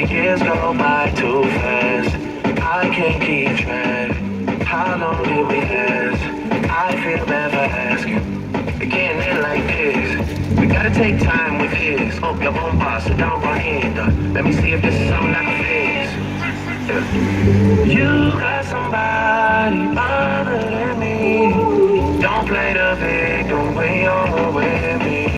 the years go by too fast. I can't keep track. How long did we last? I feel bad for asking. It can't end like this. We gotta take time with his. Oh, your own boss, sit down behind. Let me see if this is something I can fix. Yeah. You got somebody other than me. Don't play the victim. Wait.